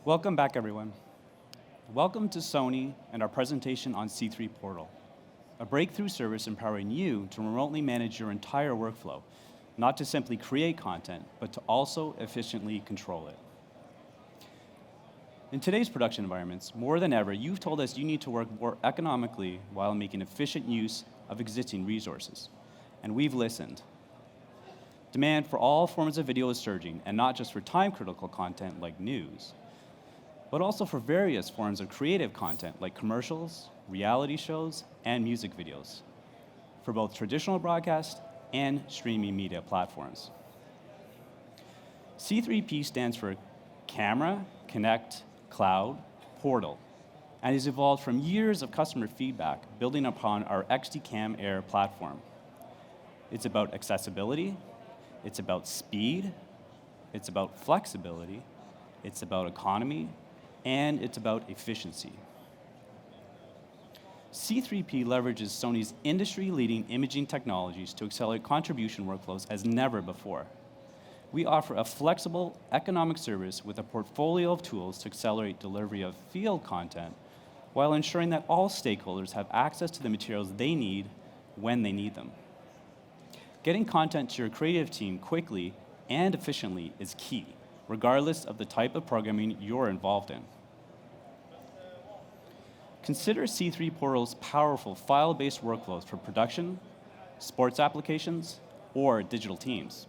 Welcome back, everyone. Welcome to Sony and our presentation on C3 Portal, a breakthrough service empowering you to remotely manage your entire workflow, not to simply create content, but to also efficiently control it. In today's production environments, more than ever, you've told us you need to work more economically while making efficient use of existing resources, and we've listened. Demand for all forms of video is surging, and not just for time-critical content like news, but also for various forms of creative content like commercials, reality shows, and music videos, for both traditional broadcast and streaming media platforms. C3P stands for Camera, Connect, Cloud, Portal, and has evolved from years of customer feedback building upon our XDCam Air platform. It's about accessibility, it's about speed, it's about flexibility, it's about economy, and it's about efficiency. C3P leverages Sony's industry-leading imaging technologies to accelerate contribution workflows as never before. We offer a flexible, economic service with a portfolio of tools to accelerate delivery of field content while ensuring that all stakeholders have access to the materials they need when they need them. Getting content to your creative team quickly and efficiently is key, regardless of the type of programming you're involved in. Consider C3 Portal's powerful file-based workflows for production, sports applications, or digital teams.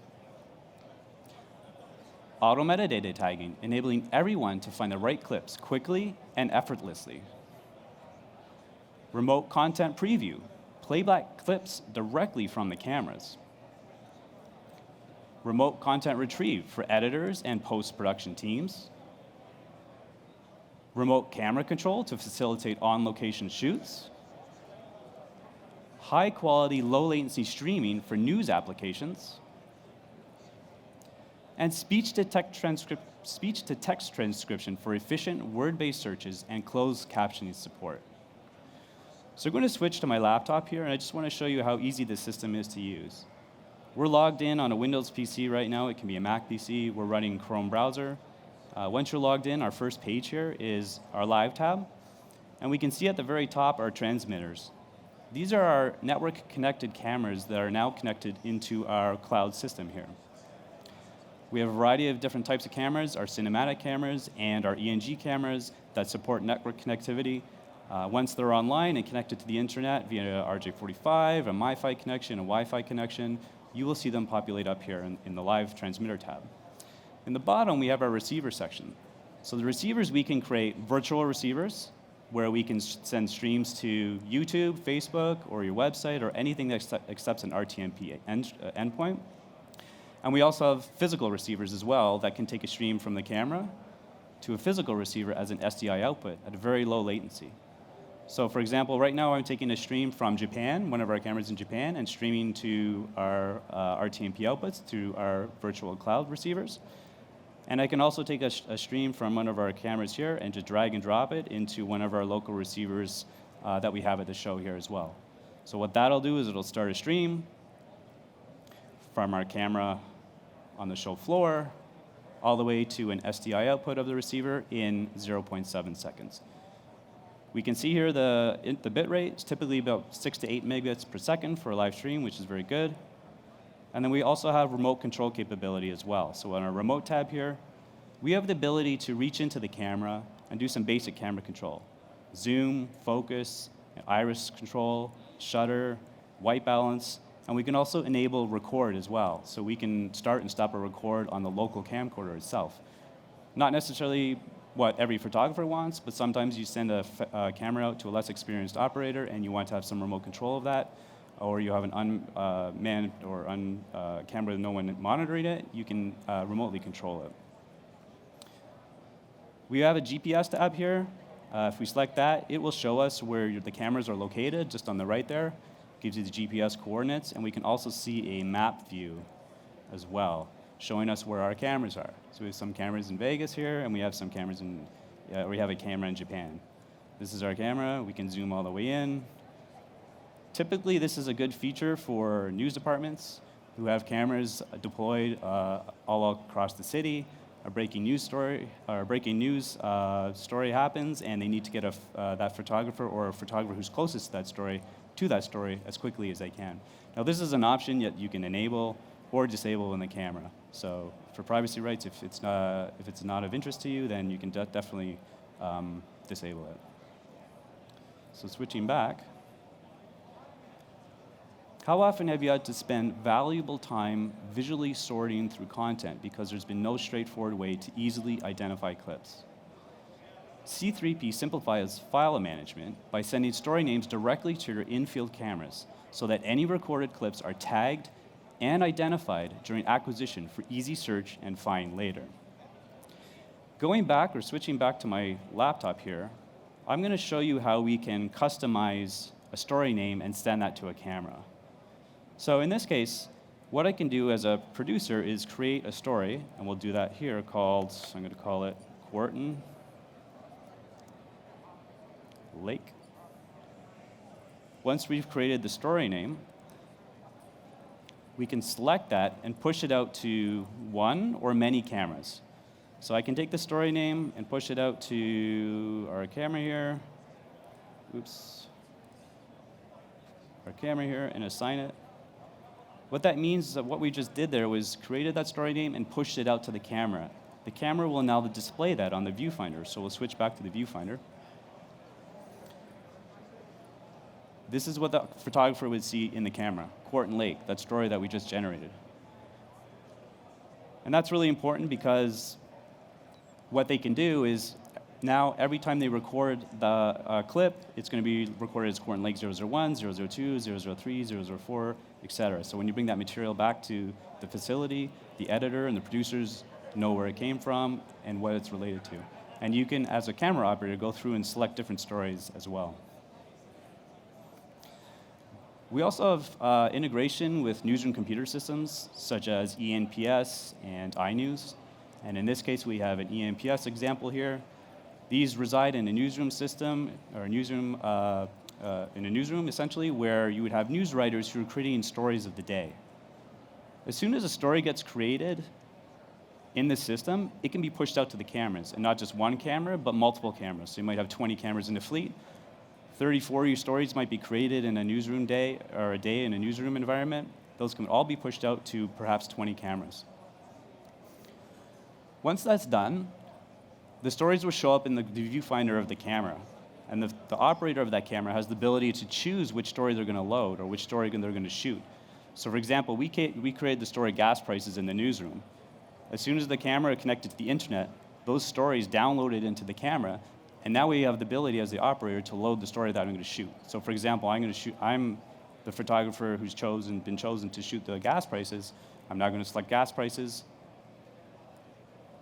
Auto metadata tagging, enabling everyone to find the right clips quickly and effortlessly. Remote content preview, playback clips directly from the cameras. Remote content retrieve for editors and post-production teams. Remote camera control to facilitate on-location shoots. High-quality, low-latency streaming for news applications. And speech-to-text transcription for efficient word-based searches and closed captioning support. So we're going to switch to my laptop here, and I just want to show you how easy this system is to use. We're logged in on a Windows PC right now. It can be a Mac PC. We're running Chrome browser. Once you're logged in, our first page here is our Live tab. And we can see at the very top our transmitters. These are our network-connected cameras that are now connected into our cloud system here. We have a variety of different types of cameras, our cinematic cameras and our ENG cameras that support network connectivity. Once they're online and connected to the internet via RJ45, a MiFi connection, a Wi-Fi connection, you will see them populate up here in the Live Transmitter tab. In the bottom, we have our receiver section. So the receivers, we can create virtual receivers where we can send streams to YouTube, Facebook, or your website, or anything that accepts an RTMP endpoint. And we also have physical receivers as well that can take a stream from the camera to a physical receiver as an SDI output at a very low latency. So for example, right now I'm taking a stream from Japan, one of our cameras in Japan, and streaming to our RTMP outputs through our virtual cloud receivers. And I can also take a stream from one of our cameras here and just drag and drop it into one of our local receivers that we have at the show here as well. So what that'll do is it'll start a stream from our camera on the show floor all the way to an SDI output of the receiver in 0.7 seconds. We can see here the bit rate is typically about 6 to 8 megabits per second for a live stream, which is very good. And then we also have remote control capability as well. So on our remote tab here, we have the ability to reach into the camera and do some basic camera control. Zoom, focus, iris control, shutter, white balance, and we can also enable record as well. So we can start and stop a record on the local camcorder itself. Not necessarily what every photographer wants, but sometimes you send a camera out to a less experienced operator and you want to have some remote control of that, or you have an unmanned or camera with no one monitoring it, you can remotely control it. We have a GPS tab here. If we select that, it will show us where the cameras are located, just on the right there. Gives you the GPS coordinates, and we can also see a map view as well, showing us where our cameras are. So we have some cameras in Vegas here, and we have some cameras we have a camera in Japan. This is our camera. We can zoom all the way in. Typically, this is a good feature for news departments who have cameras deployed all across the city, a breaking news story story happens, and they need to get that photographer or a photographer who's closest to that story as quickly as they can. Now, this is an option that you can enable or disable in the camera. So for privacy rights, if it's not of interest to you, then you can definitely disable it. So switching back, how often have you had to spend valuable time visually sorting through content because there's been no straightforward way to easily identify clips? C3P simplifies file management by sending story names directly to your in-field cameras so that any recorded clips are tagged and identified during acquisition for easy search and find later. Going back or switching back to my laptop here, I'm going to show you how we can customize a story name and send that to a camera. So in this case, what I can do as a producer is create a story, and we'll do that here, I'm going to call it Quarton Lake. Once we've created the story name, we can select that and push it out to one or many cameras. So I can take the story name and push it out to our camera here. Our camera here, and assign it. What that means is that what we just did there was created that story name and pushed it out to the camera. The camera will now display that on the viewfinder. So we'll switch back to the viewfinder. This is what the photographer would see in the camera, Quarton Lake, that story that we just generated. And that's really important because what they can do is now every time they record the clip, it's going to be recorded as Quarton Lake 001, 002, 003, 004, etc. So when you bring that material back to the facility, the editor and the producers know where it came from and what it's related to. And you can, as a camera operator, go through and select different stories as well. We also have integration with newsroom computer systems, such as ENPS and iNews. And in this case, we have an ENPS example here. These reside in a newsroom system, or in a newsroom, essentially, where you would have news writers who are creating stories of the day. As soon as a story gets created in the system, it can be pushed out to the cameras, and not just one camera, but multiple cameras. So you might have 20 cameras in the fleet. 30, 40 stories might be created in a newsroom day, or a day in a newsroom environment. Those can all be pushed out to perhaps 20 cameras. Once that's done, the stories will show up in the viewfinder of the camera. And the operator of that camera has the ability to choose which story they're going to load or which story they're going to shoot. So for example, we created the story gas prices in the newsroom. As soon as the camera connected to the internet, those stories downloaded into the camera, and now we have the ability as the operator to load the story that I'm going to shoot. So for example, I'm the photographer who's been chosen to shoot the gas prices. I'm now going to select gas prices.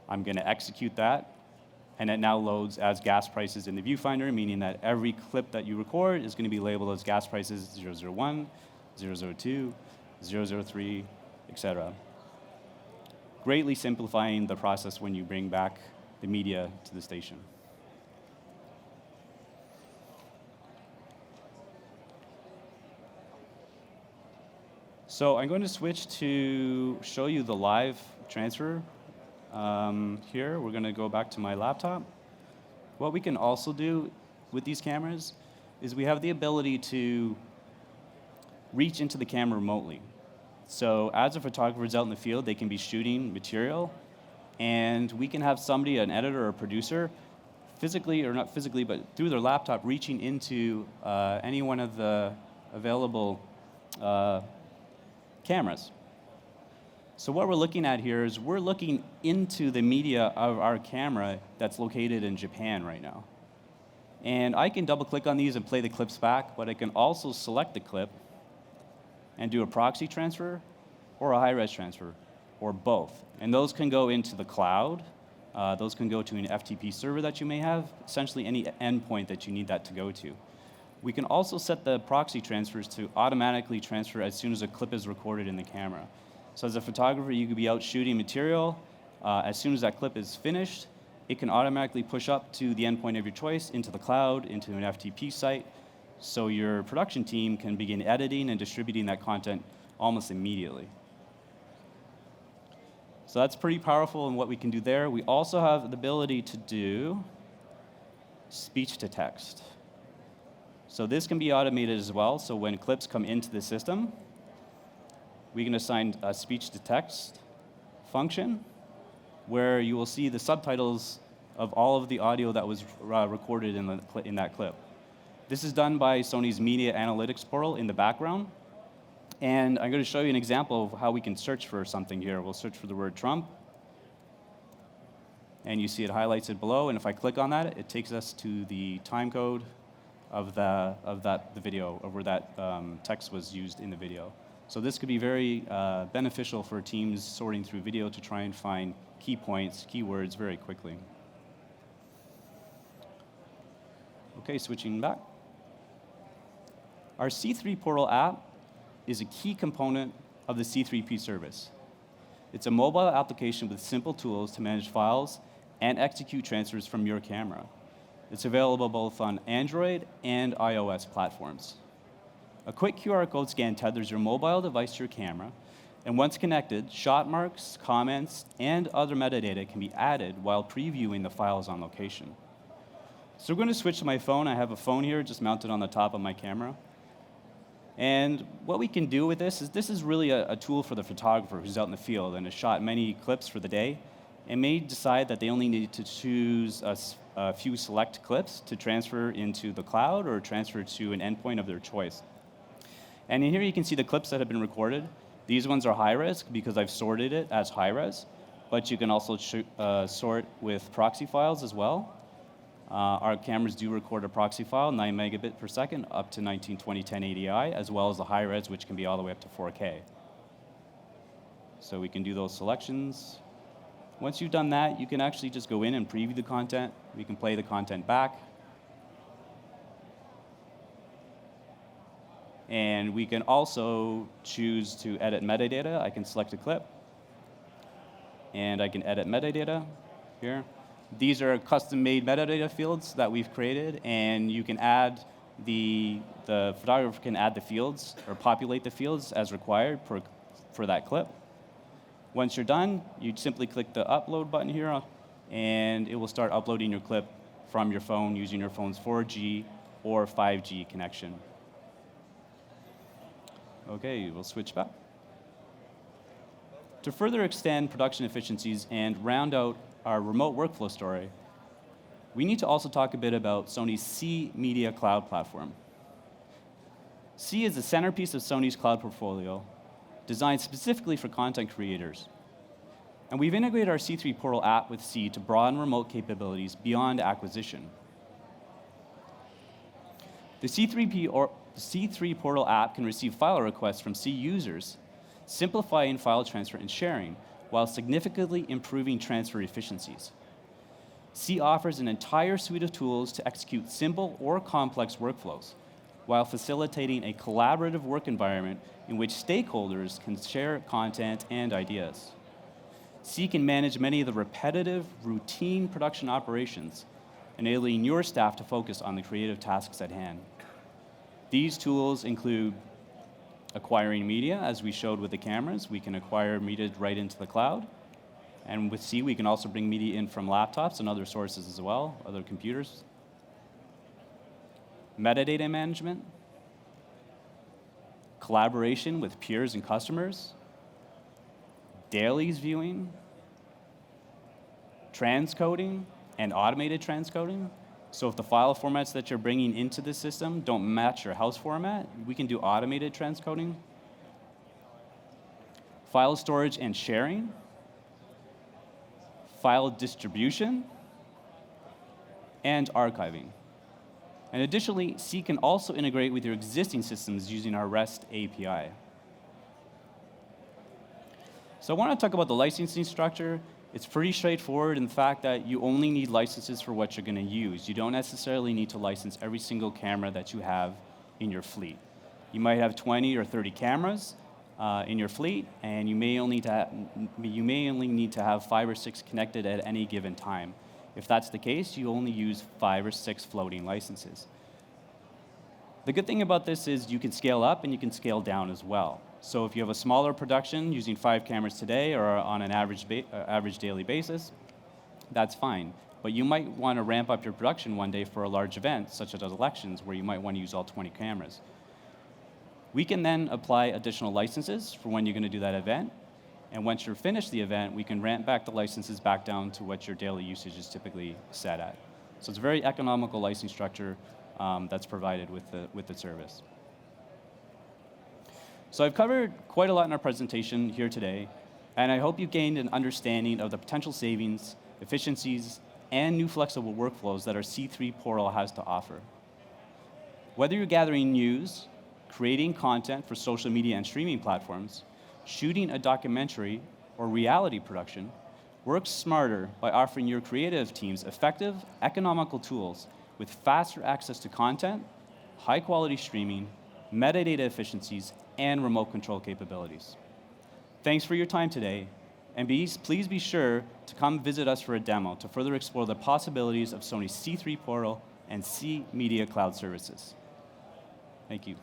I'm going to execute that, and it now loads as gas prices in the viewfinder, meaning that every clip that you record is going to be labeled as gas prices 001, 002, 003, etc. Greatly simplifying the process when you bring back the media to the station. So I'm going to switch to show you the live transfer. Here, we're going to go back to my laptop. What we can also do with these cameras is we have the ability to reach into the camera remotely. So as a photographer is out in the field, they can be shooting material, and we can have somebody, an editor or a producer, physically, or not physically, but through their laptop, reaching into any one of the available cameras. So what we're looking at here is we're looking into the media of our camera that's located in Japan right now. And I can double click on these and play the clips back, but I can also select the clip and do a proxy transfer or a high-res transfer, or both. And those can go into the cloud. Those can go to an FTP server that you may have, essentially any endpoint that you need that to go to. We can also set the proxy transfers to automatically transfer as soon as a clip is recorded in the camera. So as a photographer, you could be out shooting material. As soon as that clip is finished, it can automatically push up to the endpoint of your choice, into the cloud, into an FTP site, so your production team can begin editing and distributing that content almost immediately. So that's pretty powerful in what we can do there. We also have the ability to do speech to text. So this can be automated as well. So when clips come into the system, we can assign a speech to text function where you will see the subtitles of all of the audio that was recorded in that clip. This is done by Sony's media analytics portal in the background. And I'm going to show you an example of how we can search for something here. We'll search for the word Trump. And you see it highlights it below. And if I click on that, it takes us to the time code of the video, of where that text was used in the video. So this could be very beneficial for teams sorting through video to try and find key points, keywords very quickly. Okay, switching back. Our C3 Portal app is a key component of the C3P service. It's a mobile application with simple tools to manage files and execute transfers from your camera. It's available both on Android and iOS platforms. A quick QR code scan tethers your mobile device to your camera, and once connected, shot marks, comments, and other metadata can be added while previewing the files on location. So we're going to switch to my phone. I have a phone here just mounted on the top of my camera. And what we can do with this is really a tool for the photographer who's out in the field and has shot many clips for the day and may decide that they only need to choose a few select clips to transfer into the cloud or transfer to an endpoint of their choice. And in here you can see the clips that have been recorded. These ones are high res because I've sorted it as high res, but you can also sort with proxy files as well. Our cameras do record a proxy file, 9 megabit per second, up to 1920 1080i, as well as the high res, which can be all the way up to 4K. So we can do those selections. Once you've done that, you can actually just go in and preview the content. We can play the content back. And we can also choose to edit metadata. I can select a clip, and I can edit metadata here. These are custom-made metadata fields that we've created, and you can add the photographer can add the fields or populate the fields as required for that clip. Once you're done, you simply click the upload button here, and it will start uploading your clip from your phone using your phone's 4G or 5G connection. Okay, we'll switch back. To further extend production efficiencies and round out our remote workflow story, we need to also talk a bit about Sony's C Media Cloud platform. C is the centerpiece of Sony's cloud portfolio, designed specifically for content creators. And we've integrated our C3 Portal app with C to broaden remote capabilities beyond acquisition. The C3 Portal app can receive file requests from C users, simplifying file transfer and sharing, while significantly improving transfer efficiencies. C offers an entire suite of tools to execute simple or complex workflows, while facilitating a collaborative work environment in which stakeholders can share content and ideas. C can manage many of the repetitive, routine production operations, enabling your staff to focus on the creative tasks at hand. These tools include acquiring media, as we showed with the cameras. We can acquire media right into the cloud. And with C, we can also bring media in from laptops and other sources as well, other computers. Metadata management, collaboration with peers and customers, dailies viewing, transcoding, and automated transcoding. So if the file formats that you're bringing into the system don't match your house format, we can do automated transcoding. File storage and sharing. File distribution. And archiving. And additionally, C can also integrate with your existing systems using our REST API. So I want to talk about the licensing structure. It's pretty straightforward in the fact that you only need licenses for what you're going to use. You don't necessarily need to license every single camera that you have in your fleet. You might have 20 or 30 cameras in your fleet, and you may only need to have 5 or 6 connected at any given time. If that's the case, you only use 5 or 6 floating licenses. The good thing about this is you can scale up and you can scale down as well. So if you have a smaller production using 5 cameras today or on an average daily basis, that's fine. But you might want to ramp up your production one day for a large event, such as elections, where you might want to use all 20 cameras. We can then apply additional licenses for when you're going to do that event. And once you're finished the event, we can ramp back the licenses back down to what your daily usage is typically set at. So it's a very economical licensing structure that's provided with the service. So I've covered quite a lot in our presentation here today, and I hope you gained an understanding of the potential savings, efficiencies, and new flexible workflows that our C3 portal has to offer. Whether you're gathering news, creating content for social media and streaming platforms, shooting a documentary, or reality production, work smarter by offering your creative teams effective, economical tools with faster access to content, high-quality streaming, metadata efficiencies, and remote control capabilities. Thanks for your time today, and please be sure to come visit us for a demo to further explore the possibilities of Sony's C3 portal and C Media Cloud services. Thank you.